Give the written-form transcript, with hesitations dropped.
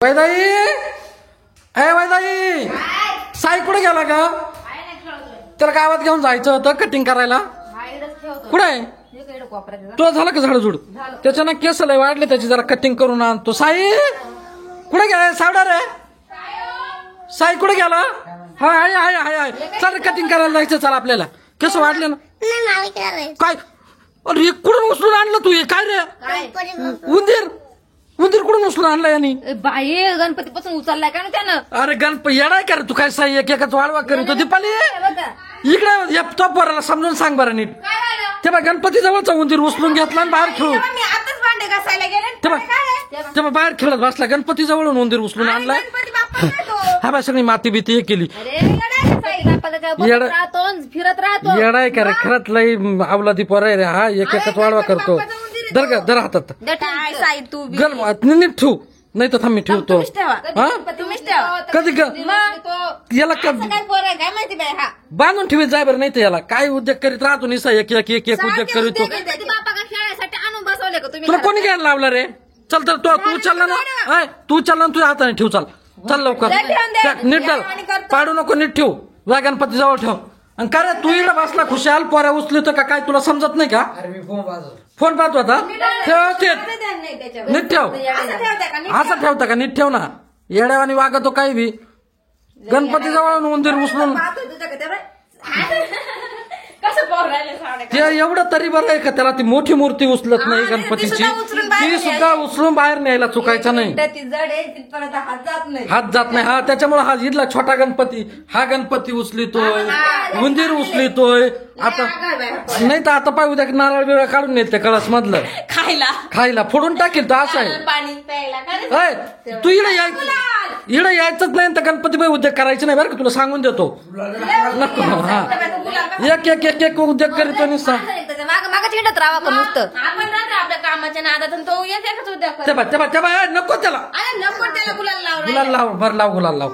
वैदाई वैदाई साई कुठे गेला का? त्याला गावात घेऊन जायचं होतं कटिंग करायला. कुठे आहे? तो झालं का झाडझुड? त्याच्यानं केस लय वाढले त्याची, जरा कटिंग करून आणतो. साई कुठे गेला? सावडा रे साई कुठे गेला? हाय हाय हाय हाय हाय चल कटिंग करायला जायचं. चल आपल्याला केस वाढले ना. काय अरे कुठून उचलून आणलं तू? हे काय रे? उंदीर उंदीर कुठून उचलून आणला यांनी? बाई गणपती पासून उचललाय का ना त्यानं? अरे गणपती येणार का रे तू? काय साई एक एकाच वाढवा करीतो. दीपाली इकडे तो पोराला समजून सांग बरं नीट. ते बा गणपती जवळचा उंदीर उचलून घेतला आणि बाहेर खेळू. तेव्हा बाहेर खेळत बसला. गणपती जवळून उंदीर उचलून आणलाय. हा बा सगळी माती भीती केली. फिरत राहतो येडाय का रे? खरंच लई अवलादी पोर आहे रे हा. एक एकच वाढवा करतो. धर का धर हातात. नीट ठेवू नाही तर थांब मी ठेवतो. कधी याला बांधून ठेवीत जाय बरं. नाही तर याला काय उद्योग करीत राहतो निसा. एक एक एक एक उद्योग करीतो. तुला कोणी घ्यायला लावला रे? चल तर तू चालला ना. तू चालला ना तुझ्या हाताने ठेव. चल चल लवकर नीट चल. पाडू नको नीट ठेव. गणपती जवळ ठेव. आणि का रे तू इकडे बसला खुशाल पोऱ्या उचलतो का काय? तुला समजत नाही का? फोन पाहतो आता. ठेव नीट ठेव. असं ठेवता का? नीट ठेव ना. येड्यावानी वागतो काही बी. गणपती जवळ उंदीर उचलून ते एवढं तरी बरं आहे का त्याला ती मोठी मूर्ती उचलत नाही गणपतीची. ती सुद्धा उचलून बाहेर न्यायला चुकायचं नाही. हात जात नाही. हा त्याच्यामुळे हा इथला छोटा गणपती हा गणपती उचलितोय, उंदीर उचलितोय. आता नाही तर आता पाय उद्या नारळ बिरळ काढून नेल ते कळस मधलं खायला फोडून टाकेल. तर असं आहे. तू इकडे यायचंच नाही तर गणपती बाई उद्योग करायचे नाही बरं का? तुला सांगून देतो. नको. हा एक एक एक एक उद्योग करीतो निसा. चिंडत राहा का नुसतं? आपण राहतो आपल्या कामाच्या नादात तो येते उद्या. नको त्याला नको त्याला गुलाल लाव. गुलाल लाव. बरं लाव गुलाल लाव.